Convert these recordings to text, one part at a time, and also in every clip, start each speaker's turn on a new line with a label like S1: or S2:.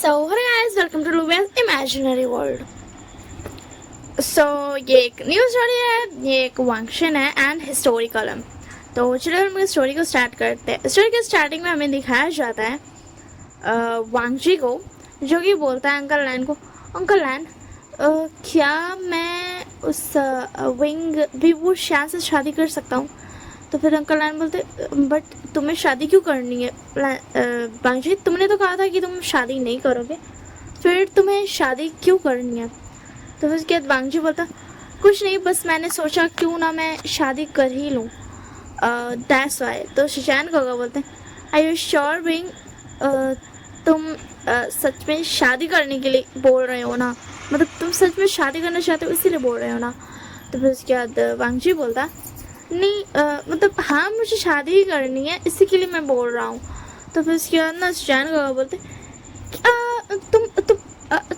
S1: So, hey guys, welcome to Lubia's Imaginary World. So, ये एक new story है, ये एक वांगशन है एंड हिस्टोरिकल है. तो चलो हम इस स्टोरी को स्टार्ट करते हैं. स्टोरी के स्टार्टिंग में हमें दिखाया जाता है वांगजी को, जो कि बोलता है अंकल लैन को, अंकल लैन क्या मैं उस विंग भी वो श्यान से शादी कर सकता हूँ. तो फिर अंकल लैन बोलते बट तुम्हें शादी क्यों करनी है वांगजी, तुमने तो कहा था कि तुम शादी नहीं करोगे, फिर तुम्हें शादी क्यों करनी है. तो फिर उसके बाद वांगजी बोलता कुछ नहीं, बस मैंने सोचा क्यों ना मैं शादी कर ही लूँ, दैट्स वाई. तो शिशान कोगा बोलते हैं आई यू श्योर विंग, तुम सच में शादी करने के लिए बोल रहे हो ना, मतलब तुम सच में शादी करना चाहते हो इसीलिए बोल रहे हो ना. तो फिर उसके बाद वांगजी बोलता नहीं मतलब हाँ मुझे शादी ही करनी है इसी के लिए मैं बोल रहा हूँ. तो फिर उसके बाद ना शिशान कोगा बोलते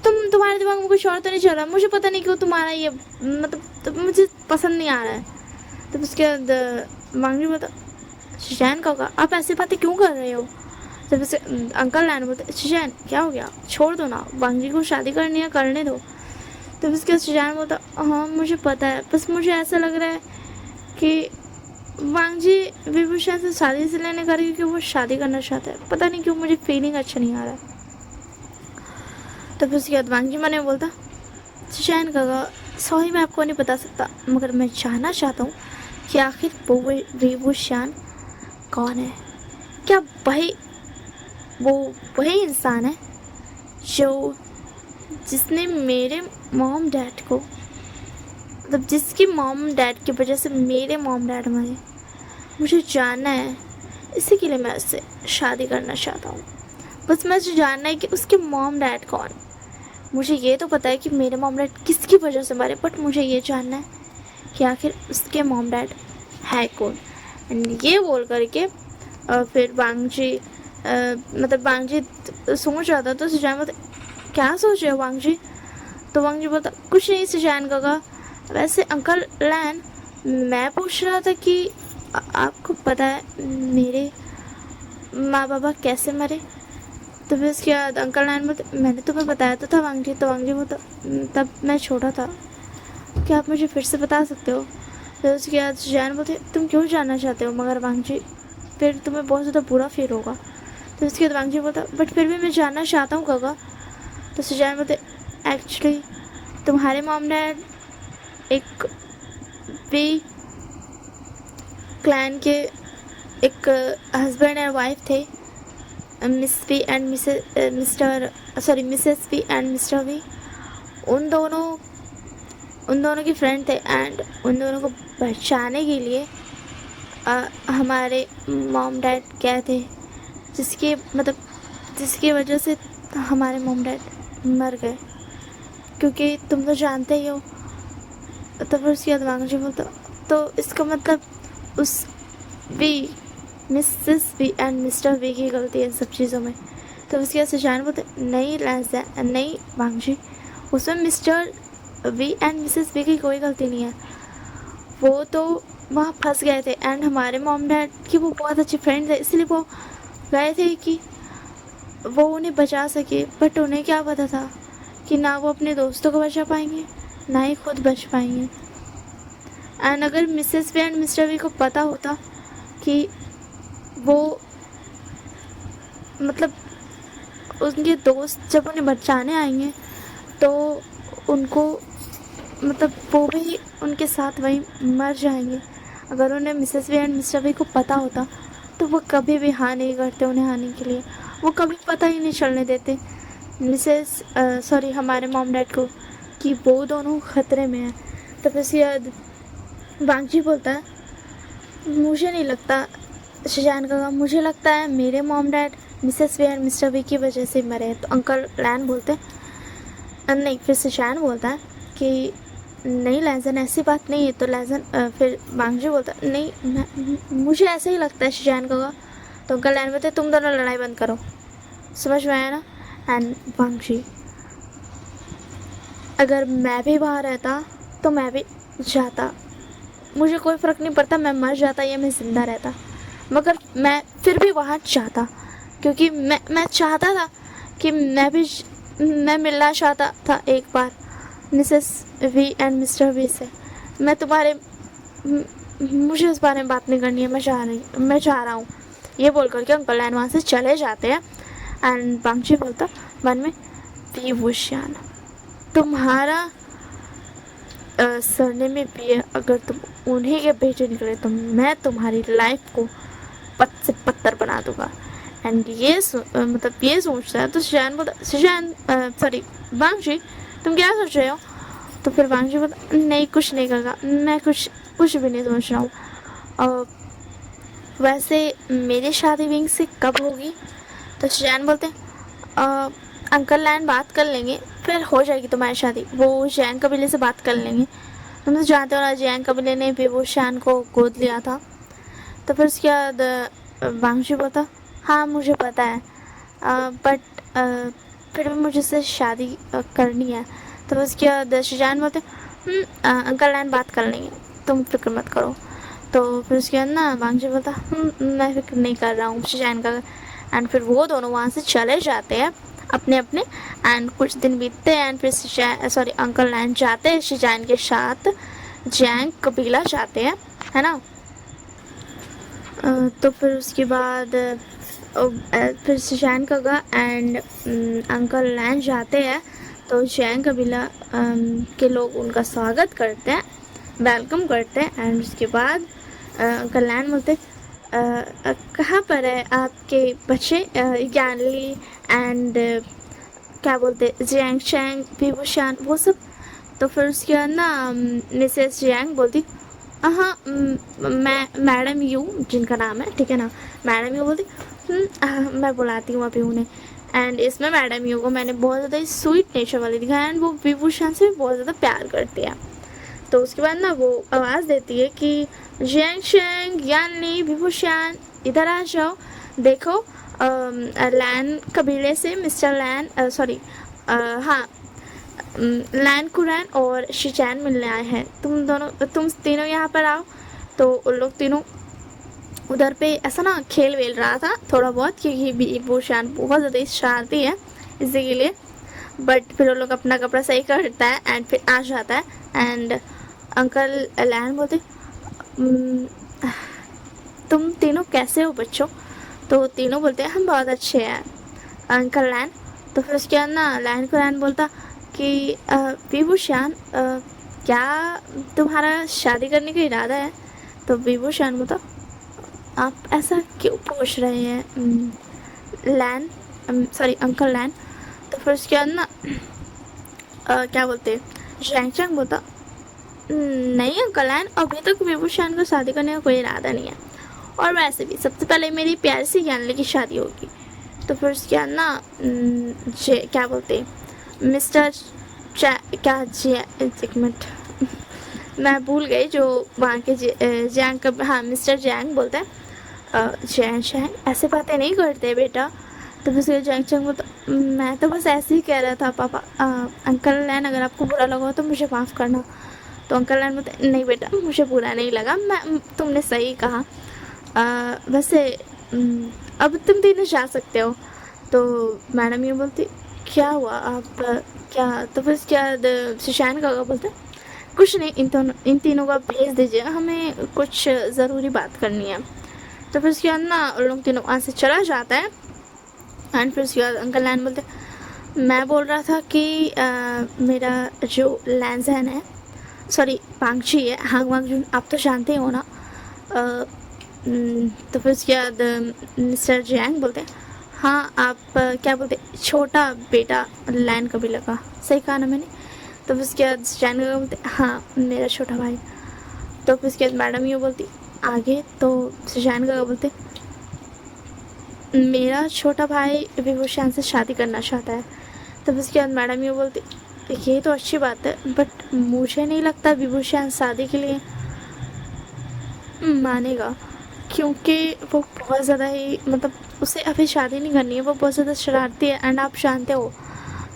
S1: तुम्हारे दिमाग में कुछ और तो नहीं चल रहा, मुझे पता नहीं क्यों तुम्हारा ये मतलब मुझे पसंद नहीं आ रहा है. तो उसके बाद वांगजी बोलता शिशान कोगा आप ऐसी बातें क्यों कर रहे हो. तो फिर अंकल लैन बोलते शिशान क्या हो गया, छोड़ दो ना, वांगजी को शादी करनी है करने दो. तो उसके बाद शिशान बोलता हाँ मुझे पता है, बस मुझे ऐसा लग रहा है कि वांगजी विभूषण से शादी इसलिए नहीं करेगी क्योंकि वो शादी करना चाहता है, पता नहीं क्यों मुझे फीलिंग अच्छा नहीं आ रहा है. तो फिर उसके बाद वांगजी मन में बोलता शिशान कोगा सॉरी मैं आपको नहीं बता सकता, मगर मैं जानना चाहता हूँ कि आखिर वो विभूषण कौन है. क्या वही इंसान है जो जिसने मेरे मॉम डैड को, मतलब जिसकी मॉम डैड की वजह से मेरे मॉम डैड मरे. मुझे जानना है, इसी के लिए मैं उससे शादी करना चाहता हूँ. बस मुझे जानना है कि उसके मॉम डैड कौन. मुझे ये तो पता है कि मेरे मॉम डैड किसकी वजह से मरे, बट मुझे ये जानना है कि आखिर उसके मॉम डैड है कौन. एंड ये बोल करके फिर वांगजी मतलब वांगजी सोच रहा था. तो शिशान बोलता क्या सोच रहे हो वांगजी. तो वांगजी बोलता कुछ नहीं शिशान कोगा, वैसे अंकल लैन मैं पूछ रहा था कि आपको पता है मेरे माँ बाबा कैसे मरे. तो फिर उसके बाद अंकल लैन बोलते मैंने तुम्हें बताया तो था वांगजी. तो वांगजी बोलता तब मैं छोटा था, क्या आप मुझे फिर से बता सकते हो. फिर उसके बाद शिशान बोलते तुम क्यों जानना चाहते हो मगर वांगजी, फिर तुम्हें बहुत ज़्यादा बुरा फील होगा. तो उसके बाद वांगजी बोलता बट फिर भी मैं जानना चाहता हूँ कोगा. तो शिशान बोलते एक्चुअली तुम्हारे मॉम डैड एक वी क्लैन के एक हस्बैंड एंड वाइफ थे, Miss V and Mrs V and Mr V. उन दोनों की फ्रेंड थे एंड उन दोनों को बचाने के लिए हमारे मॉम डैड गए थे, जिसकी वजह से हमारे मॉम डैड मर गए, क्योंकि तुम तो जानते ही हो. तो फिर उसके बाद वांगजी बोलता तो इसका मतलब उस V Mrs V and Mr V की गलती है इन सब चीज़ों में. तो उसके बाद शिशान बोलते नहीं वांगजी, उसमें Mr V and Mrs V की कोई गलती नहीं है. वो तो वहाँ फंस गए थे एंड हमारे मॉम डैड की वो बहुत अच्छे फ्रेंड थे, इसलिए वो गए थे कि वो उन्हें बचा सके. बट उन्हें क्या पता था कि ना वो अपने दोस्तों को बचा पाएंगे ना ही खुद बच पाएंगे. एंड अगर Mrs V and Mr V को पता होता कि वो मतलब उनके दोस्त जब उन्हें बचाने आएंगे तो उनको मतलब वो भी उनके साथ वहीं मर जाएंगे. अगर उन्हें Mrs V and Mr V को पता होता तो वो कभी भी हाँ नहीं करते उन्हें आने के लिए, वो कभी पता ही नहीं चलने देते हमारे मॉम डैड को कि वो दोनों खतरे में हैं. तो फिर याद वांगजी बोलता है मुझे नहीं लगता शिशान कोगा, मुझे लगता है मेरे mom dad Mrs V and Mr V की वजह से मरे हैं. तो अंकल लैन बोलते नहीं, फिर शिशान बोलता है कि नहीं लैजन ऐसी बात नहीं है. तो लैजन फिर वांगजी बोलता नहीं मुझे ऐसा ही लगता है शिशान कोगा. तो अंकल लैन बोलते तुम दोनों लड़ाई बंद करो, समझ में आया ना. एंड वांगजी अगर मैं भी वहाँ रहता तो मैं भी जाता, मुझे कोई फ़र्क नहीं पड़ता मैं मर जाता या मैं ज़िंदा रहता, मगर मैं फिर भी वहाँ जाता क्योंकि मैं चाहता था कि मैं मिलना चाहता था एक बार Mrs V and Mr V से। मैं तुम्हारे मुझे इस बारे में बात नहीं करनी है, मैं जा रहा हूँ। ये बोल करके अंकल लैन वहाँ से चले जाते हैं। एंड बांगची बोलता मन में, विभूषण तुम्हारा सरने में भी है, अगर तुम उन्हीं के बेटे निकले तो मैं तुम्हारी लाइफ को पत से पत्थर बना दूंगा। एंड ये मतलब ये सोचता है तो सुजैन बोलता, सुजैन सॉरी बांगची तुम क्या सोच रहे हो? तो फिर बांगची बोलता नहीं कुछ नहीं करेगा, मैं कुछ भी नहीं सोच रहा हूँ। वैसे मेरी शादी विंग से कब होगी? तो सुजैन बोलते अंकल लैन बात कर लेंगे, फिर हो जाएगी तुम्हारी शादी। वो जैन कबीले से बात कर लेंगे। तुम तो जानते हो ना जैन कबीले ने विभूषण को गोद लिया था। तो फिर उसके बाद बांगची बोलता हाँ मुझे पता है, बट फिर भी मुझे उससे शादी करनी है। तो उसके बाद सुजैन बोलते अंकल लैन बात कर लेंगे, तुम फिक्र मत करो। तो फिर उसके बाद ना बांगची बोलता मैं फिक्र नहीं कर रहा हूँ सुजैन का। एंड फिर वो दोनों वहाँ से चले जाते हैं अपने अपने। एंड कुछ दिन बीतते हैं एंड फिर अंकल लैन जाते हैं सुजैन के साथ जैंग कबीला जाते हैं, है ना। तो फिर उसके बाद फिर सुजैन काका एंड अंकल लैन जाते हैं। तो जैंग कबीला के लोग उनका स्वागत करते हैं, वेलकम करते हैं। एंड उसके बाद अंकल लैन बोलते कहाँ पर है आपके बच्चे ज्ञानली एंड क्या बोलते जियांग चैंग विभूषण वो सब। तो फिर उसके बाद ना मिसेस जियांग बोलती हाँ मैं मैडम यू जिनका नाम है, ठीक है ना, मैडम यू बोलती मैं बुलाती हूँ अभी उन्हें। एंड इसमें मैडम यू को मैंने बहुत ज़्यादा स्वीट नेचर वाली दिखाया एंड वो विभूषण से भी बहुत ज़्यादा प्यार करती है। तो उसके बाद ना वो आवाज़ देती है कि जियांग चैंग यानी विभूषण इधर आ जाओ, देखो लैन कबीले से मिस्टर लैन हाँ लैन कुरैन और शिचैन मिलने आए हैं, तुम तीनों यहाँ पर आओ। तो उन लोग तीनों उधर पे ऐसा ना खेल वेल रहा था थोड़ा बहुत, क्योंकि विभूषण बहुत ज़्यादा शरारती है इसी के लिए। बट फिर वो लोग अपना कपड़ा सही करता है एंड फिर आ जाता है। एंड अंकल लैन बोलते तुम तीनों कैसे हो बच्चों? तो तीनों बोलते हैं हम बहुत अच्छे हैं अंकल लैन। तो फिर उसके बाद ना लैन को लैन बोलता कि विभूषण क्या तुम्हारा शादी करने का इरादा है? तो विभूषण बोलता आप ऐसा क्यों पूछ रहे हैं लैन अंकल लैन। तो फिर उसके बाद ना क्या बोलते जैंग चैंग बोलता नहीं अंकल लैन अभी तक विभूषण को शादी करने का कोई इरादा नहीं है, और वैसे भी सबसे पहले मेरी प्यारी सी ज्ञानली की शादी होगी। तो फिर उसके बाद ना क्या बोलते मिस्टर एक मिनट मैं भूल गई जो वहाँ के जैंग का, हाँ मिस्टर जैंग बोलते हैं जैंग ऐसे बातें नहीं करते बेटा। तो फिर उसके जैंग चैंग बोलता मैं तो बस ऐसे ही कह रहा था पापा, अंकल लैन अगर आपको बुरा लगा हो तो मुझे माफ़ करना। तो अंकल लैन बोलते नहीं बेटा मुझे बुरा नहीं लगा, तुमने सही कहा, वैसे अब तुम तीनों जा सकते हो। तो मैडम ये बोलती क्या हुआ आप क्या? तो फिर क्या सुशान काका बोलते कुछ नहीं, इन तीनों का भेज दीजिए, हमें कुछ ज़रूरी बात करनी है। तो फिर उसके बाद ना उन लोग तीनों वहाँ से चला जाता है। एंड फिर उसके बाद अंकल लैन बोलते मैं बोल रहा था कि मेरा जो लैनजैन है बांगची है, हांग वांगजून आप तो जानते हो ना। तो फिर उसके बाद मिस्टर जैंग बोलते हैं हाँ आप क्या बोलते छोटा बेटा लैन कबीला का, सही कहा ना मैंने। तो फिर उसके बाद जैंग बोलते हाँ मेरा छोटा भाई। तो फिर उसके बाद मैडम ये बोलती आगे। तो जैंग बोलते मेरा छोटा भाई विभूषण से शादी करना चाहता है। तो फिर उसके बाद मैडम ये बोलती ये तो अच्छी बात है, बट मुझे नहीं लगता विभूषण शादी के लिए मानेगा, क्योंकि वो बहुत ज़्यादा ही मतलब उसे अभी शादी नहीं करनी है, वो बहुत ज़्यादा शरारती है। एंड आप जानते हो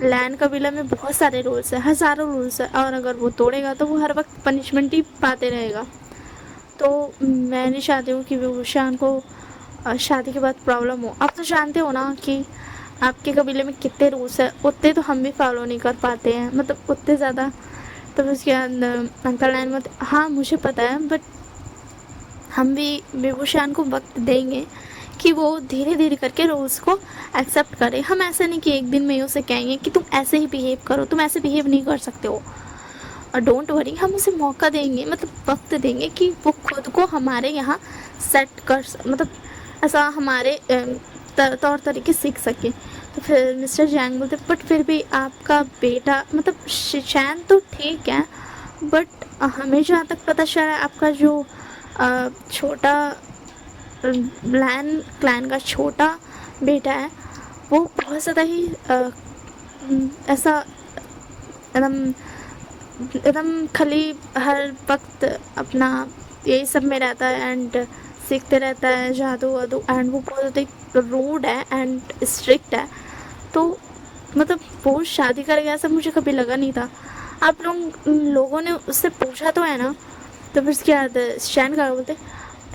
S1: लैन कबीला में बहुत सारे रूल्स है, हज़ारों रूल्स है, और अगर वो तोड़ेगा तो वो हर वक्त पनिशमेंट ही पाते रहेगा। तो मैं नहीं चाहती हूँ कि विभूषण को शादी के बाद प्रॉब्लम हो। आप तो जानते हो ना कि आपके कबीले में कितने रूल्स है उतने तो हम भी फॉलो नहीं कर पाते हैं, मतलब उतने ज़्यादा। तो फिर उसके बाद अंकल नैन बोलते हाँ मुझे पता है, बट हम भी विभूषण को वक्त देंगे कि वो धीरे धीरे करके रूल्स को एक्सेप्ट करे। हम ऐसा नहीं कि एक दिन में ही उसे कहेंगे कि तुम ऐसे ही बिहेव करो, तुम ऐसे बिहेव नहीं कर सकते हो। और डोंट वरी, हम उसे मौका देंगे, मतलब वक्त देंगे कि वो खुद को हमारे यहाँ सेट कर मतलब ऐसा हमारे तौर तरीके सीख सके। तो फिर मिस्टर जैंग बोलते बट फिर भी आपका बेटा मतलब शिचैन तो ठीक है, बट हमें जहाँ तक पता चला है आपका जो छोटा क्लैन का छोटा बेटा है वो बहुत ज़्यादा ही ऐसा एकदम एकदम खाली हर वक्त अपना यही सब में रहता है एंड सीखते रहता है जादू वादू, एंड वो बहुत ज़्यादा रूड है एंड स्ट्रिक्ट है। तो मतलब वो शादी करेगा ऐसा मुझे कभी लगा नहीं था। आप लोगों ने उससे पूछा तो है ना? तो फिर उसके बाद स्टैंड का बोलते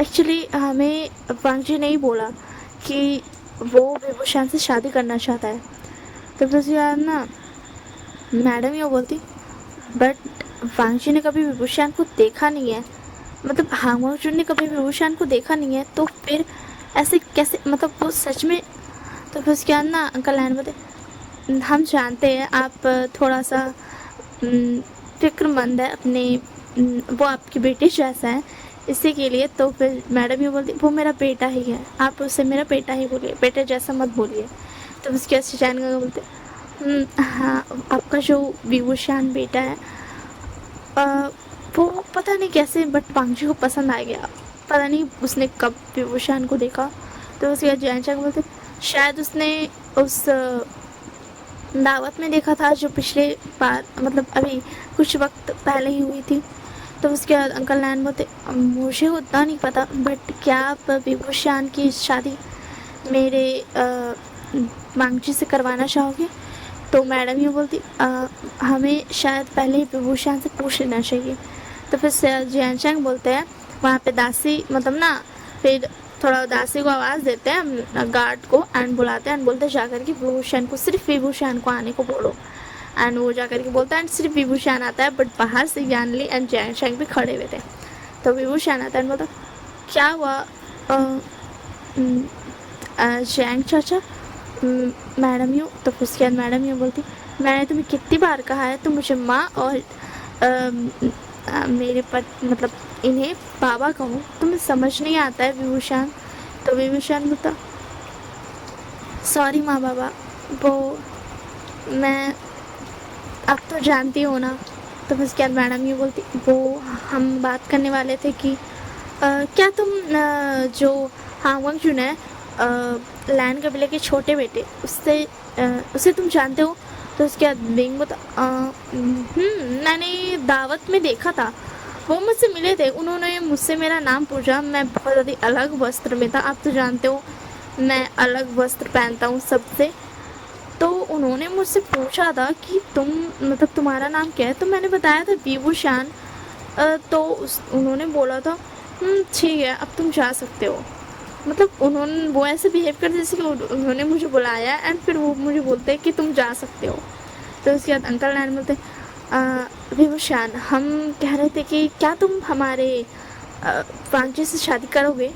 S1: एक्चुअली हमें वांगजी ने ही बोला कि वो विभूषण से शादी करना चाहता है। तो फिर उसके बाद ना मैडम ये बोलती बट वांगजी ने कभी विभूषण को देखा नहीं है, मतलब हांग वांगचुन ने कभी विभूषण को देखा नहीं है, तो फिर ऐसे कैसे मतलब वो सच में। तो फिर उसके बाद ना अंकल लैन बोलते हम जानते हैं आप थोड़ा सा फिक्रमंद है अपने वो आपकी बेटी जैसा है इसी के लिए। तो फिर मैडम ये बोलती वो मेरा बेटा ही है, आप उसे मेरा बेटा ही बोलिए, बेटे जैसा मत बोलिए। तो उसके बाद शिचैन का बोलते हाँ आपका जो विभूषण बेटा है वो पता नहीं कैसे बट वांगजी को पसंद आ गया, पता नहीं उसने कब विभूषण को देखा। तो उसके बाद जैनचंग बोलते शायद उसने उस दावत में देखा था जो पिछले बार मतलब अभी कुछ वक्त पहले ही हुई थी। तो उसके बाद अंकल नैन बोलते मुझे उतना नहीं पता, बट क्या आप विभूषण की शादी मेरे वांगजी से करवाना चाहोगे? तो मैडम ये बोलती हमें शायद पहले ही विभूषण से पूछ लेना चाहिए। तो फिर जैनचंग बोलते हैं वहाँ पे दासी मतलब ना फिर थोड़ा दासी को आवाज़ देते हैं गार्ड को एंड बुलाते हैं एंड बोलते हैं जाकर के विभूषण को, सिर्फ विभूषण को आने को बोलो। एंड वो जाकर के बोलता है एंड सिर्फ विभूषण आता है, बट बाहर से जानली एंड जैनचंग भी खड़े हुए थे। तो विभूषण आता है बोलता क्या हुआ जैंग चाचा मैडम यू। तो फिर उसके बाद मैडम यू बोलती मैंने तुम्हें कितनी बार कहा है तुम मुझे माँ और मेरे पर मतलब इन्हें बाबा कहो, तुम्हें समझ नहीं आता है विभूषण। तो विभूषण बोलता सॉरी माँ बाबा, वो मैं अब तो जानती हो ना। तो फिर उसके बाद मैडम ये बोलती वो हम बात करने वाले थे कि क्या तुम जो हांग वांगचुन है लैन कबीले के छोटे बेटे उसे तुम जानते हो? तो उसके बाद बिंग बोलता मैंने दावत में देखा था, वो मुझसे मिले थे, उन्होंने मुझसे मेरा नाम पूछा, मैं बहुत ज़्यादा अलग वस्त्र में था, आप तो जानते हो मैं अलग वस्त्र पहनता हूँ सबसे। तो उन्होंने मुझसे पूछा था कि तुम मतलब तुम्हारा नाम क्या है? तो मैंने बताया था विभूषण। तो उन्होंने बोला था ठीक है अब तुम जा सकते हो। मतलब उन्होंने वो ऐसे बिहेव करते जैसे कि उन्होंने मुझे बुलाया एंड फिर वो मुझे बोलते हैं कि तुम जा सकते हो। तो उसके बाद अंकल नैन बोलते विभूषण हम कह रहे थे कि क्या तुम हमारे वांगजी से शादी करोगे?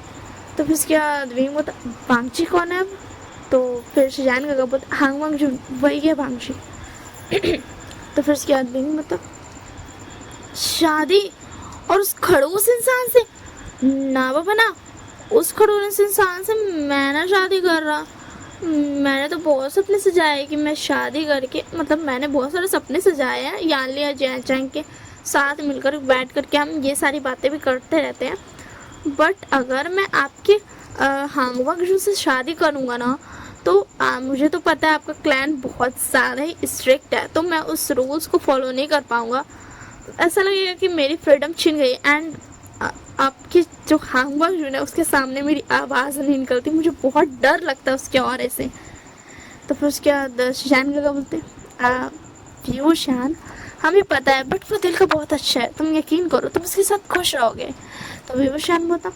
S1: तो फिर उसके बाद विंग बोलता वांगजी कौन है? तो फिर शिजान का बोलता हांग वांगचुन वही है वांगजी। तो फिर उसके बाद विंग मतलब शादी और उस खड़ूस इंसान से? ना बाबा ना, उस खड़ूस इंसान से मैं ना शादी कर रहा। मैंने तो बहुत सपने सजाए कि मैं शादी करके मतलब मैंने बहुत सारे सपने सजाए हैं यान लिया जैनचंग के साथ मिलकर बैठ कर के हम ये सारी बातें भी करते रहते हैं। बट अगर मैं आपके हांग वांगचुन से शादी करूँगा ना तो मुझे तो पता है आपका क्लैन बहुत ज़्यादा ही स्ट्रिक्ट है, तो मैं उस रूल्स को फॉलो नहीं कर पाऊँगा। ऐसा लगेगा कि मेरी फ्रीडम छिन गई एंड आपकी जो हांग वांगचुन है उसके सामने मेरी आवाज़ नहीं निकलती, मुझे बहुत डर लगता है उसके और से। तो फिर उसके बाद शिशान का बोलते विभूषण हमें पता है बट वो दिल का बहुत अच्छा है, तुम यकीन करो तुम उसके साथ खुश रहोगे। तो विभूषण बोलता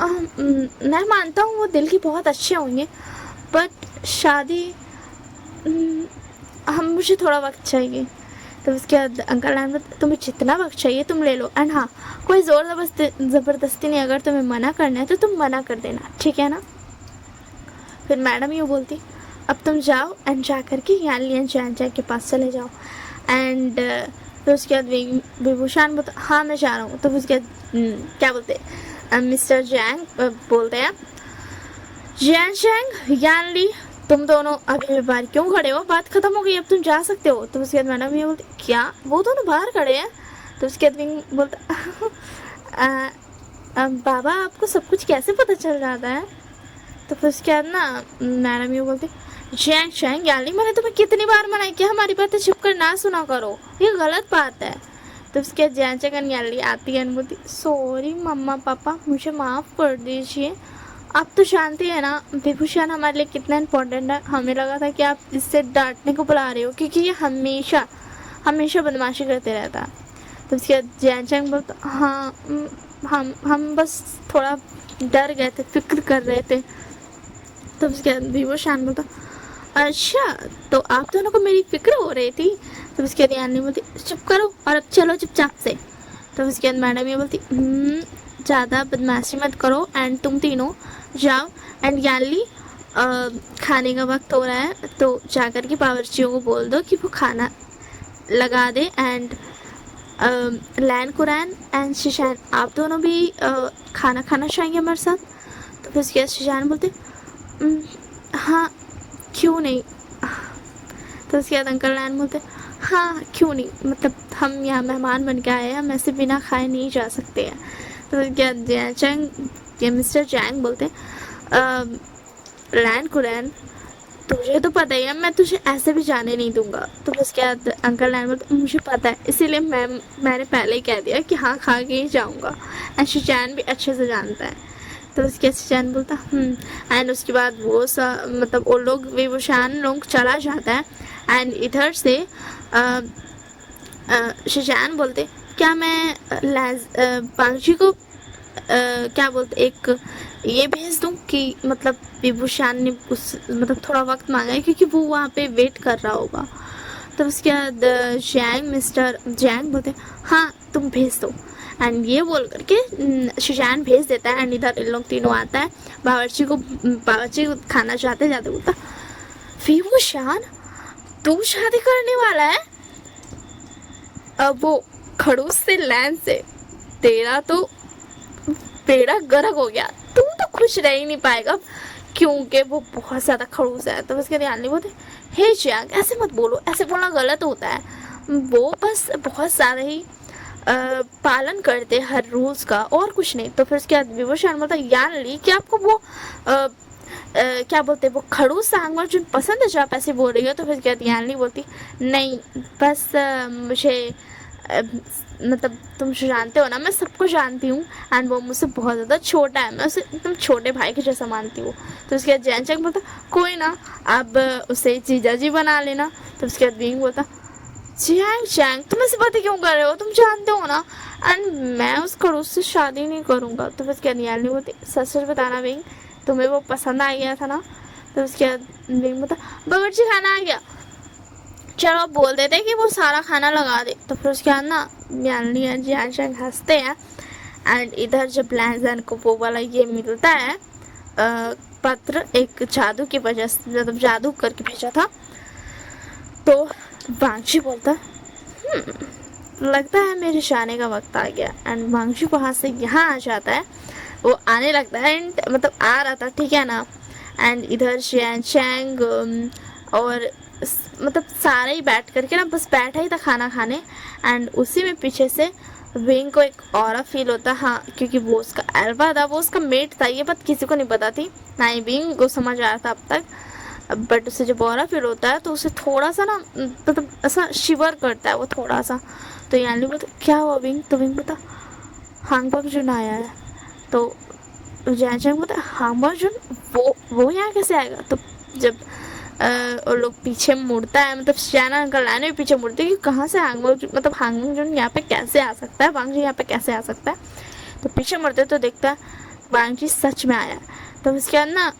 S1: मैं मानता हूँ वो दिल के बहुत अच्छे होंगे, बट शादी मुझे थोड़ा वक्त चाहिए। तो उसके बाद अंकल आंट बोलते तुम्हें जितना वक्त चाहिए तुम ले लो, एंड हाँ कोई ज़ोर ज़बरदस्ती नहीं, अगर तुम्हें मना करना है तो तुम मना कर देना, ठीक है ना। फिर मैडम यूँ बोलती अब तुम जाओ एंड जा कर के यानली एंड जैंग के पास चले जाओ। एंड फिर उसके बाद विभूषण बोलता हाँ मैं जा रहा हूँ। तो उसके बाद क्या बोलते मिस्टर जैंग बोलते हैं जैंग यानली तुम दोनों अभी बाहर क्यों खड़े हो, बात खत्म हो गई, अब तुम जा सकते हो। तो उसके बाद मैडम ये बोलती क्या वो दोनों बाहर खड़े हैं। तो उसके बाद विंग बोलता बाबा आपको सब कुछ कैसे पता चल जाता है। तो फिर उसके बाद ना मैडम ये बोलती जैंग यानली मैंने तुम्हें कितनी बार मना किया हमारी बातें छुप कर ना सुना करो, ये गलत बात है। तो उसके बाद जैंग यानली आती है बोलती सॉरी मम्मा पापा मुझे माफ़ कर दीजिए, आप तो जानते हैं ना विभूषण हमारे लिए कितना इम्पोर्टेंट है, हमें लगा था कि आप इससे डांटने को बुला रहे हो क्योंकि ये हमेशा हमेशा बदमाशी करते रहता है। तो उसके बाद जैंग बोलता हाँ हम बस थोड़ा डर गए थे, फिक्र कर रहे थे। तो उसके बाद विभूषण बोलता अच्छा तो आप दोनों को मेरी फिक्र हो रही थी। तो उसके बाद यानी बोलती चुप करो और अब चलो चुपचाप से। तो उसके बाद मैडम ये बोलती ज़्यादा बदमाशी मत करो एंड तुम तीनों जाओ एंड यानली खाने का वक्त हो रहा है तो जाकर के बावर्चियों को बोल दो कि वो खाना लगा दे। एंड लैन कुरैन एंड शिशान आप दोनों भी खाना खाना चाहेंगे हमारे साथ। तो फिर उसके बाद शिशान बोलते हाँ क्यों नहीं। तो उसके बाद अंकल लैन बोलते हाँ क्यों नहीं, मतलब हम यहाँ मेहमान बन के आए हैं, हम ऐसे बिना खाए नहीं जा सकते हैं। तो क्या मिस्टर जैंग बोलते लैन कुरैन तुझे तो पता ही है मैं तुझे ऐसे भी जाने नहीं दूंगा। तो उसके बाद अंकल लैन बोलते मुझे पता है इसीलिए मैंने पहले ही कह दिया कि हाँ खा के ही जाऊँगा। एंड शिजान भी अच्छे से जानता है। तो उसके बाद शिजान बोलता एंड उसके बाद वो मतलब वो लोग विभूषण लोग चला जाता है। एंड इधर से शिजान बोलते क्या मैं बांगजी को क्या बोलते एक ये भेज दूँ कि मतलब विभूषण ने उस मतलब थोड़ा वक्त मांगा है क्योंकि वो वहाँ पे वेट कर रहा होगा। तो उसके बाद मिस्टर जैंग बोलते हाँ तुम भेज दो। एंड ये बोल करके शिजान भेज देता है। एंड इधर इन लोग तीनों आता है, बावर्ची को खाना चाहते जाते बोलता विभूषण तू शादी करने वाला है, अब वो खड़ूस से लैन से तेरा तो बेड़ा गर्क हो गया, तू तो खुश रह ही नहीं पाएगा क्योंकि वो बहुत ज़्यादा खड़ूस है। तो उसके ध्यान नहीं बोलते हे जैंग ऐसे मत बोलो, ऐसे बोलना गलत होता है, वो बस बहुत ज़्यादा ही पालन करते हर रूल्स का और कुछ नहीं। तो फिर उसके बाद विभूषण मतलब यानली कि आपको वो क्या बोलते वो खड़ूस सांगवर जो पसंद है जो आप ऐसे बोल रही हो। तो फिर क्या यानली बोलती नहीं बस मुझे मतलब तुम जानते हो ना मैं सबको जानती हूँ एंड वो मुझसे बहुत ज़्यादा छोटा है, मैं उसे एकदम छोटे भाई के जैसा मानती हूँ। तो उसके बाद जैंग बोलता कोई ना अब उसे जीजा जी बना लेना। तो उसके बाद विंग बोलता जैंग तुम ऐसी बातें क्यों कर रहे हो, तुम जानते हो ना एंड मैं उस खड़ूस से शादी नहीं करूँगा। तो फिर उसके बाद यानली बोलती सच सच बताना विंग तुम्हें वो पसंद आ गया था ना। तो उसके बाद विंग बोलता बावर्ची खाना आ गया, चलो बोल देते कि वो सारा खाना लगा दे। तो फिर उसके बाद ना यानली एंड जैंग हंसते हैं। एंड इधर जब लैन को वो वाला ये मिलता है पत्र एक जादू की वजह से मतलब जादू करके भेजा था। तो बांगजी बोलता लगता है मेरे जाने का वक्त आ गया। एंड बांगजी वहाँ से यहाँ आ जाता है, वो आने लगता है एंड मतलब आ रहा था ठीक है ना। एंड इधर जैंग और मतलब सारे ही बैठ करके ना बस बैठा ही था खाना खाने। एंड उसी में पीछे से विंग को एक ऑरा फील होता हाँ क्योंकि वो उसका एल्बा था, वो उसका मेट था, ये बात किसी को नहीं पता थी ना ही विंग को समझ आया था अब तक। बट उसे जब ऑरा फील होता है तो उसे थोड़ा सा ना मतलब ऐसा शिवर करता है वो थोड़ा सा। तो यानी बोलता क्या हुआ विंग। तो विंग बोलता हांगबॉक जुन आया है। तो जैंग बोलता हांगबॉक जुन वो यहाँ कैसे आएगा। तो जब और लोग पीछे मुड़ता है मतलब शैना अंकल लाने भी पीछे मुड़ते हैं कि कहाँ से मतलब हांगबॉक जुन यहाँ पे कैसे आ सकता है, बांगजी यहाँ पे कैसे आ सकता है। तो पीछे मुड़ते तो देखता है बांगजी सच में आया। तो उसके बाद ना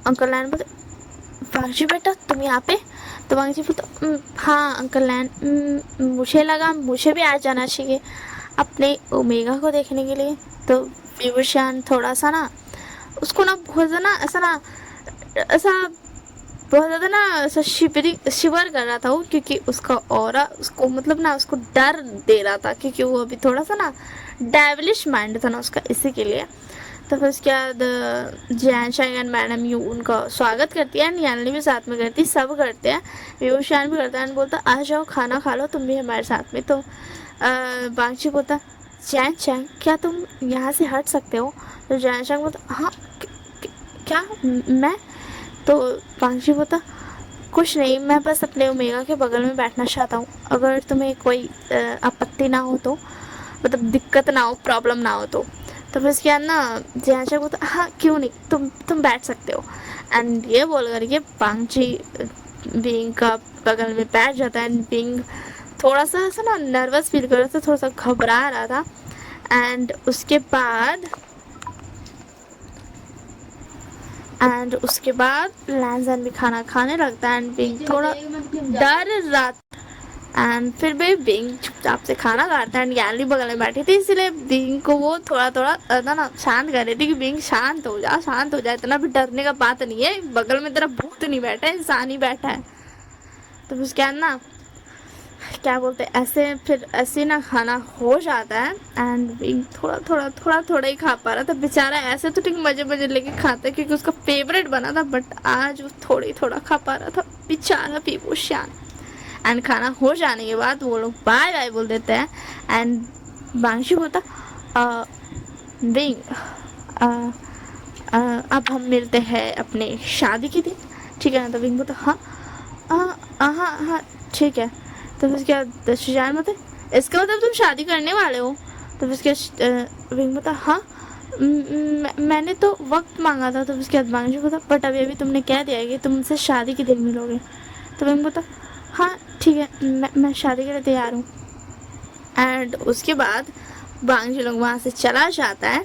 S1: अंकल लाइन बोलते बांग्शी बेटा तुम यहाँ पे? तो बांग्शी बोलता हाँ अंकल लैन, मुझे लगा मुझे भी आ जाना चाहिए अपने ओमेगा को देखने के लिए। तो विभूषण थोड़ा सा ना उसको ना बहुत ज़्यादा ऐसा बहुत ज़्यादा ना ऐसा शिवर कर रहा था वो, क्योंकि उसका ऑरा उसको मतलब ना उसको डर दे रहा था, क्योंकि वो अभी थोड़ा सा ना डेविलिश माइंड था ना उसका, इसी के लिए। तो फिर उसके बाद जैनशांग एंड मैडम यू उनका स्वागत करती है एंड यानली भी साथ में करती है, सब करते हैं, विभूषण भी करता है एंड बोलता आ जाओ खाना खा लो तुम भी हमारे साथ में। तो बांग्शी बोलता जैनशांग क्या तुम यहाँ से हट सकते हो? तो जैनशांग बोलता हाँ क्या मैं? तो बांग्शी बोलता कुछ नहीं, मैं बस अपने ओमेगा के बगल में बैठना चाहता हूँ, अगर तुम्हें कोई आपत्ति ना हो तो, मतलब दिक्कत ना हो, प्रॉब्लम ना हो तो। तो फिर उसके बाद ना जैनशांग बोलता हाँ क्यों नहीं, तुम बैठ सकते हो। एंड ये बोल करके बांग्शी बिंग का बगल में बैठ जाता है एंड बिंग थोड़ा सा ऐसा ना नर्वस फील कर रहा था, थोड़ा सा घबरा रहा था। एंड उसके बाद लैंजन भी खाना खाने लगता है एंड बिंग थोड़ा डर रहा। एंड फिर भी बिंग चुपचाप से खाना खाता है एंड यानली बगल में बैठी थी, इसलिए बिंग को वो थोड़ा थोड़ा ना शांत कर रही थी कि बिंग शांत हो जा, इतना भी डरने का बात नहीं है, बगल में तेरा भूत नहीं बैठा है, इंसान ही बैठा है। तो उसके बाद ना क्या बोलते हैं ऐसे ना खाना हो जाता है एंड बिंग थोड़ा ही खा पा रहा था बेचारा, ऐसे तो ठीक मजे लेके खाता है क्योंकि उसका फेवरेट बना था, बट आज वो थोड़ा खा पा रहा था बेचारा विभूषण। एंड खाना हो जाने के बाद वो लोग बाय बाय बोल देते हैं एंड बांग्शी बोलता बिंग अब हम मिलते हैं अपने शादी के दिन, ठीक है ना? तो बिंग बोलता हाँ ठीक है। तो फिर उसके बाद सुजान बोलते इसका मतलब तुम शादी करने वाले हो? तो फिर उसके बिंग बोलता हाँ मैंने तो वक्त मांगा था। तो उसके बाद बांग्शी बोलता बट अभी तुमने कह दिया है कि तुम मुझसे शादी के दिन मिलोगे। तो बिंग बोलता हाँ ठीक है, मैं शादी के लिए तैयार हूँ। एंड उसके बाद बांग्शी लोग वहाँ से चला जाता है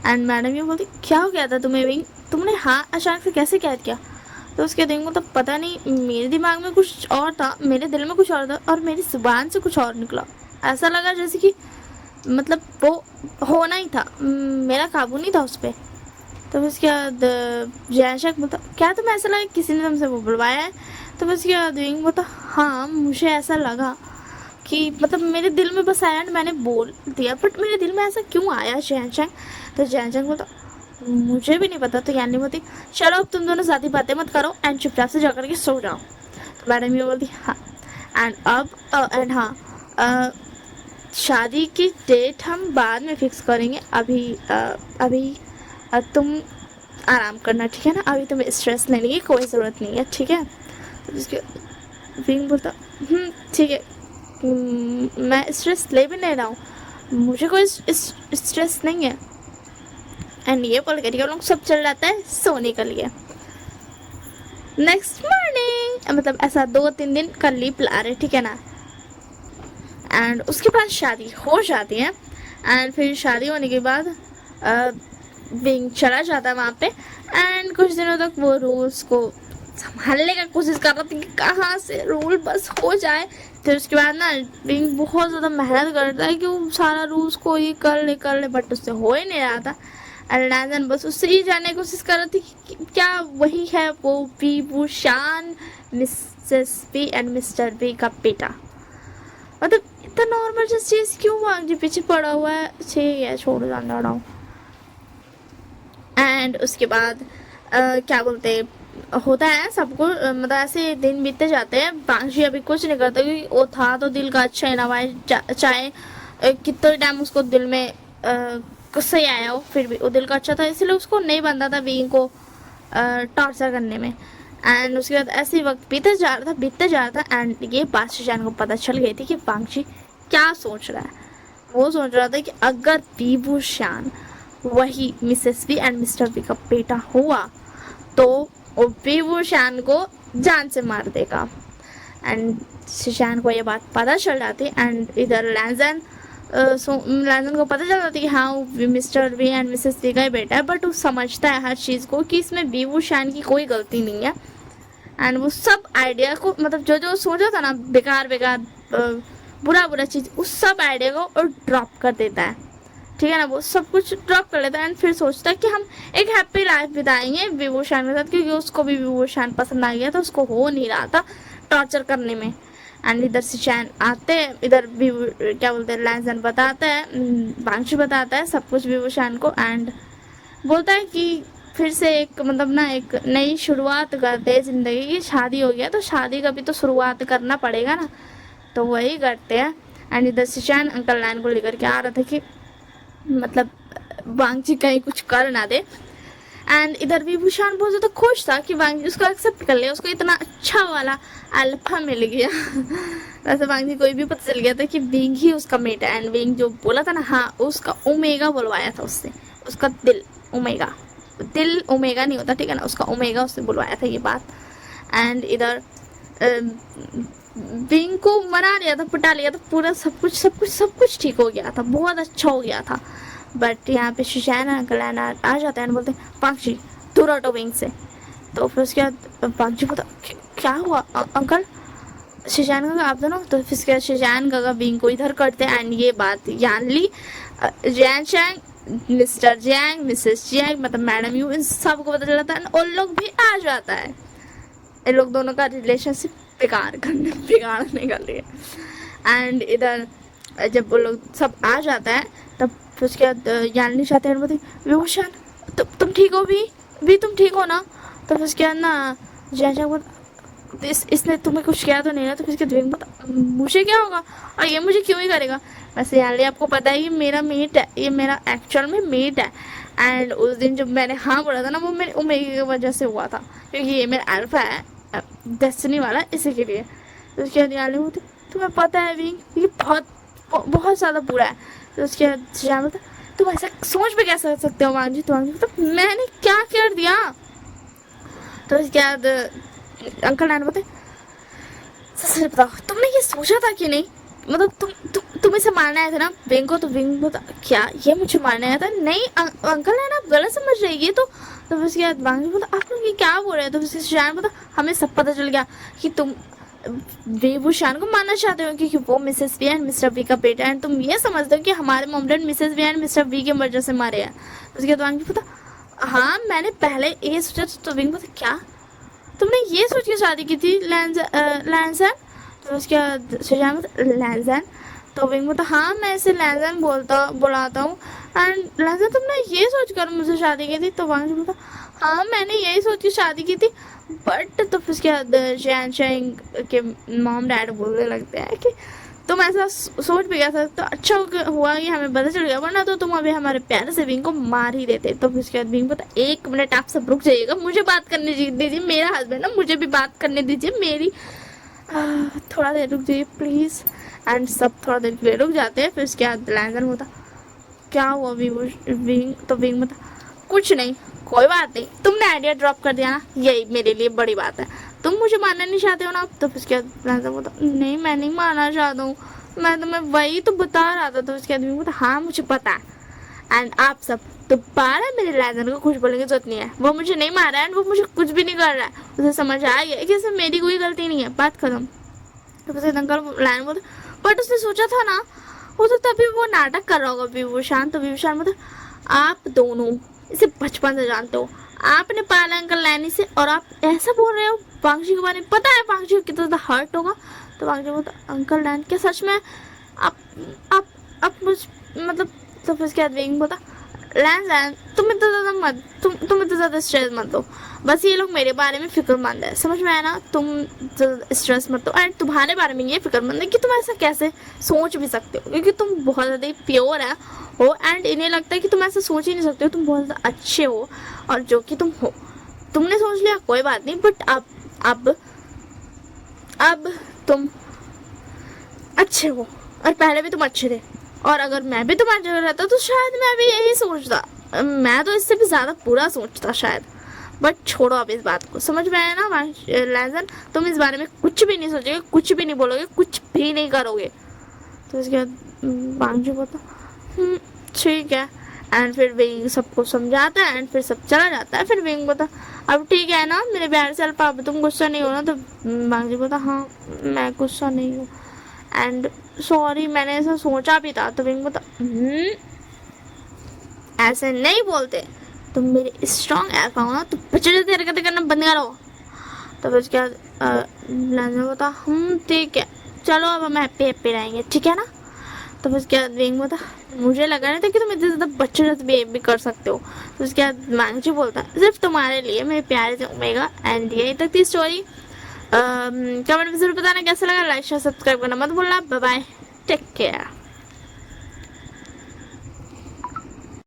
S1: एंड मैडम ये बोलती क्या हो गया था तुम्हें विंग, तुमने हाँ अचानक से कैसे कह दिया? तो उसके दिन को तो पता नहीं, मेरे दिमाग में कुछ और था, मेरे दिल में कुछ और था और मेरी जुबान से कुछ और निकला, ऐसा लगा जैसे कि मतलब वो होना ही था, मेरा काबू नहीं था उस पर। तो उसके बाद जैनशांग बोलता क्या तुम्हें ऐसा लगा किसी ने तुमसे वो बुलवाया है? तो उसके बाद विंग बोलता हाँ मुझे ऐसा लगा कि मतलब मेरे दिल में बस आया, मैंने बोल दिया, बट मेरे दिल में ऐसा क्यों आया जैनशांग? तो जैनशांग बोलता मुझे भी नहीं पता। तो यानी बोलती चलो अब तुम दोनों ज़्यादा बातें मत करो एंड चुपचाप से जाकर के सो जाओ। तो मैडम ये बोलती हाँ एंड हाँ शादी की डेट हम बाद में फिक्स करेंगे, अभी तुम आराम करना, ठीक है ना? अभी तुम्हें स्ट्रेस लेने की कोई ज़रूरत नहीं है, ठीक है? तो उसके विंग बोलता ठीक है, मैं स्ट्रेस ले भी नहीं रहा हूँ, मुझे कोई स्ट्रेस नहीं है। एंड ये बोल कर लोग सब चल जाता है सोने के लिए। नेक्स्ट मॉर्निंग मतलब ऐसा 2-3 दिन का लीव ला रहे, ठीक है ना? एंड उसके बाद शादी हो जाती है एंड फिर शादी होने के बाद विंग चला जाता है वहाँ पे एंड कुछ दिनों तक वो रूल्स को संभालने का कोशिश कर रहा था कि कहाँ से रूल बस हो जाए। फिर उसके बाद ना विंग बहुत ज़्यादा मेहनत करता है कि वो सारा रूल्स को ये कर ले बट उससे हो ही नहीं रहा था। एंड लैंजन बस उससे ही जानने की कोशिश कर रही थी कि क्या वही है वो Vibhushan Mrs B and Mr B का बेटा, मतलब इतना नॉर्मल जिस चीज़ क्यों बांग्शी पीछे पड़ा हुआ है, ठीक है छोड़ जाना रहा हूँ। एंड उसके बाद क्या बोलते होता है सबको, मतलब ऐसे दिन बीतते जाते हैं, बांग्शी अभी कुछ नहीं करता क्योंकि वो था तो दिल का अच्छा ही ना, चाहे कितने टाइम उसको दिल में गुस्सा ही आया हो फिर भी वो दिल का अच्छा था, इसलिए उसको नहीं बनता था विंग को टॉर्चर करने में। एंड उसके बाद ऐसे ही वक्त बीते जा रहा था एंड ये बात सुजान को पता चल गई थी कि बांग्शी क्या सोच रहा है। वो सोच रहा था कि अगर विभूषण वही Mrs B and Mr B का बेटा हुआ तो वो विभूषण को जान से मार देगा। एंड सुजान को ये बात पता चल जाती एंड इधर लैंजन को पता चल जाती कि हाँ वो Mr B and Mrs B का ही बेटा है, बट वो समझता है हर चीज़ को कि इसमें विभूषण की कोई गलती नहीं है। एंड वो सब आइडिया को मतलब जो जो सोचा था ना बेकार बेकार बुरा बुरा चीज़ उस सब आइडिया को और ड्रॉप कर देता है, ठीक है ना। वो सब कुछ ड्रॉप कर लेता है एंड फिर सोचता है कि हम एक हैप्पी लाइफ बिताएंगे विभूषण के साथ, क्योंकि उसको भी विभूषण पसंद आ गया था, उसको हो नहीं रहा था टॉर्चर करने में। एंड इधर से चैन आते हैं, इधर भी क्या बोलते हैं लैंसन बताता है, बांशु बताता है सब कुछ विभूषण को एंड बोलता है कि फिर से एक मतलब ना एक नई शुरुआत करते हैं ज़िंदगी की। शादी हो गया तो शादी का भी तो शुरुआत करना पड़ेगा ना, तो वही करते हैं। एंड इधर से चैन अंकल लैन को लेकर के आ रहा था कि मतलब वांगची कहीं कुछ कर ना दे। एंड इधर भी भूषण बहुत ज़्यादा खुश था कि वांगची उसको एक्सेप्ट कर लिया, उसको इतना अच्छा वाला अल्फा मिल गया। वैसे वांगची कोई भी पता चल गया था कि विंग ही उसका मेट है। एंड विंग जो बोला था ना, हाँ उसका ओमेगा बुलवाया था उससे, उसका दिल ओमेगा, दिल ओमेगा नहीं होता, ठीक है ना, उसका ओमेगा उससे बुलवाया था ये बात। एंड इधर विंग को मना लिया था, पटा लिया था, पूरा सब कुछ ठीक हो गया था, बहुत अच्छा हो गया था। बट यहाँ पे सुशैन अंकल आ जाते हैं, बोलते हैं पांची दूर हटो विंग से। तो फिर उसके बाद पांची बोलता क्या हुआ अंकल, सुशैन का आप दोनों। तो फिर उसके बाद सुशैन का विंग को इधर करते हैं एंड ये बात Yanli Jain Chang mister जैंग Mrs जैंग मतलब मैडम यू इन सबको पता चला था एंड उन लोग भी आ जाता है, इन लोग दोनों का रिलेशनशिप बिगाड़ने का लिए। एंड इधर जब वो लोग सब आ जाता है तब उसके बाद यानी चाहते हैं बोलते विभूषण तुम ठीक हो भी तुम ठीक हो ना। तो फिर उसके बाद ना जैसा बोल इसने तुम्हें कुछ किया तो नहीं ना। तो फिर उसके बाद मुझे क्या होगा और ये मुझे क्यों ही करेगा। वैसे यानी आपको पता है ये मेरा मेट है, ये मेरा एक्चुअल में मेट है। एंड उस दिन जब मैंने हाँ बोला था ना वो मेरे ओमेगा की वजह से हुआ था, क्योंकि ये मेरा अल्फा है डेस्टिनी वाला, इसी के लिए। तो उसके बाद यानी बोलते तुम्हें पता है विंग ये बहुत ज़्यादा बुरा है। तो उसके बाद श्याम बोलता तुम ऐसा सोच भी कैसे कर सकते हो वांजी, तो वांजी मतलब मैंने क्या कर दिया। तो उसके बाद अंकल नान बोलते सच बताओ तुमने ये सोचा था कि नहीं, मतलब तुम इसे मारने आए थे ना विंग को। तो विंग बोलता क्या ये मुझे मारने आया था, नहीं अंकल नान आप गलत समझ रहे ये तो उसके बाद वांजी बोलता आप लोग ये क्या बोल रहे हैं। तो उसके श्याम बोलता हमें सब पता चल गया कि तुम विभूषण को मानना चाहते हो क्योंकि वो Mrs V and Mr V का बेटा है, एंड तुम ये समझते हो कि हमारे mom dad Mrs V and Mr V की वजह से मारे हैं। उसके बाद वांगी पता हाँ मैंने पहले ये सोचा। तो विंग पता क्या तुमने ये सोच के शादी की थी लैंसन। तो उसके बाद सुजान लैंसन। तो विंग पता हाँ मैं इसे लैंसन बुलाता हूँ एंड लैंसन तुमने ये सोच कर मुझसे शादी की थी। तो वांगी बोलता हाँ मैंने यही सोच के शादी की थी। बट तो फिर उसके बाद जैन चैंग के मॉम डैड बोलने लगते हैं कि तुम ऐसा सोच भी कैसा, तो अच्छा हुआ कि हमें पता चल गया, वरना तो तुम अभी हमारे प्यारे से विंग को मार ही देते। तो फिर उसके बाद विंग पता एक मिनट आप सब रुक जाइएगा, मुझे बात करने दीजिए, मेरा हस्बैंड है मुझे भी बात करने दीजिए, मेरी थोड़ा देर रुक जाइए प्लीज़। एंड सब थोड़ा देर के लिए रुक जाते हैं। फिर उसके बाद लैंसन होता क्या हुआ विंग। तो विंग बता कुछ नहीं कोई बात नहीं, तुमने आइडिया ड्रॉप कर दिया ना यही मेरे लिए बड़ी बात है, तुम मुझे मानना नहीं चाहते हो ना। तो फिर उसके बाद बोलता नहीं मैं नहीं मानना चाहता हूँ, मैं तुम्हें वही तो बता रहा था। तो उसके बाद बोलता हाँ मुझे पता है। एंड आप सब दोबारा मेरे लैंसन को कुछ बोलने की जरूरत नहीं है, वो मुझे नहीं मारा है एंड वो मुझे कुछ भी नहीं कर रहा है, उसे समझ आ गया कि इसमें मेरी कोई गलती नहीं है, बात खत्म। तो फिर अंकल लैंसन बोलता बट उसने सोचा था ना, वो तो तभी वो नाटक कर रहा होगा विभूषण। तो विभूषण बोलता आप दोनों इसे बचपन से जानते हो, आपने पाला अंकल लैनी से और आप ऐसा बोल रहे हो वांगजी के बारे में, पता है वांगजी को कितना ज़्यादा हर्ट होगा। तो वांगजी बोलता अंकल लैन क्या सच में आप मुझ मतलब। तो फिर उसके बाद विंग बोलता लैन तुम इतना ज़्यादा स्ट्रेस मत लो, बस ये लोग मेरे बारे में फिक्रमंद है, समझ में आया ना, तुम स्ट्रेस मत लो। एंड तुम्हारे बारे में ये फिक्रमंद है कि तुम ऐसा कैसे सोच भी सकते हो, क्योंकि तुम बहुत ज़्यादा प्योर है हो एंड इन्हें लगता है कि तुम ऐसा सोच ही नहीं सकते हो, तुम बहुत ज़्यादा अच्छे हो और जो कि तुम हो, तुमने सोच लिया कोई बात नहीं, बट अब तुम अच्छे हो और पहले भी तुम अच्छे थे, और अगर मैं भी तुम्हारी जगह रहता तो शायद मैं भी यही सोचता, मैं तो इससे भी ज़्यादा बुरा सोचता शायद। बट छोड़ो अब इस बात को, समझ में आया ना लैंसन, तुम इस बारे में कुछ भी नहीं सोचोगे, कुछ भी नहीं बोलोगे, कुछ भी नहीं करोगे। तो इसके बाद वांगजी बोलता ठीक है। एंड फिर विंग सबको समझाता है एंड फिर सब चला जाता है। फिर विंग बोलता अब ठीक है ना मेरे प्यार से अल्फा, अब तुम गुस्सा नहीं हो ना? तो बांग्जी बोलता हाँ मैं गुस्सा नहीं हूँ एंड सॉरी मैंने ऐसा सोचा भी था। तो विंग बोलता ऐसे नहीं बोलते, तुम मेरे स्ट्रॉन्ग अल्फा हो ना, तो बच्चे जैसे हरकतें करना बंद करो। तो फिर उसके बाद लैंजर बोलता ठीक है चलो अब हम हैप्पी हैप्पी रहेंगे, ठीक है ना? तो फिर उसके बाद विंग बोलता मुझे लगा नहीं था कि तुम इतने ज़्यादा बच्चे जैसे बिहेव भी कर सकते हो। तो उसके बाद मांगची बोलता सिर्फ तुम्हारे लिए मेरे प्यारे से ओमेगा। एंड यही तक थी स्टोरी। कमेंट में जरूर बताना कैसा लगा, लाइक शेयर सब्सक्राइब करना मत भूलना। Bye bye, take care.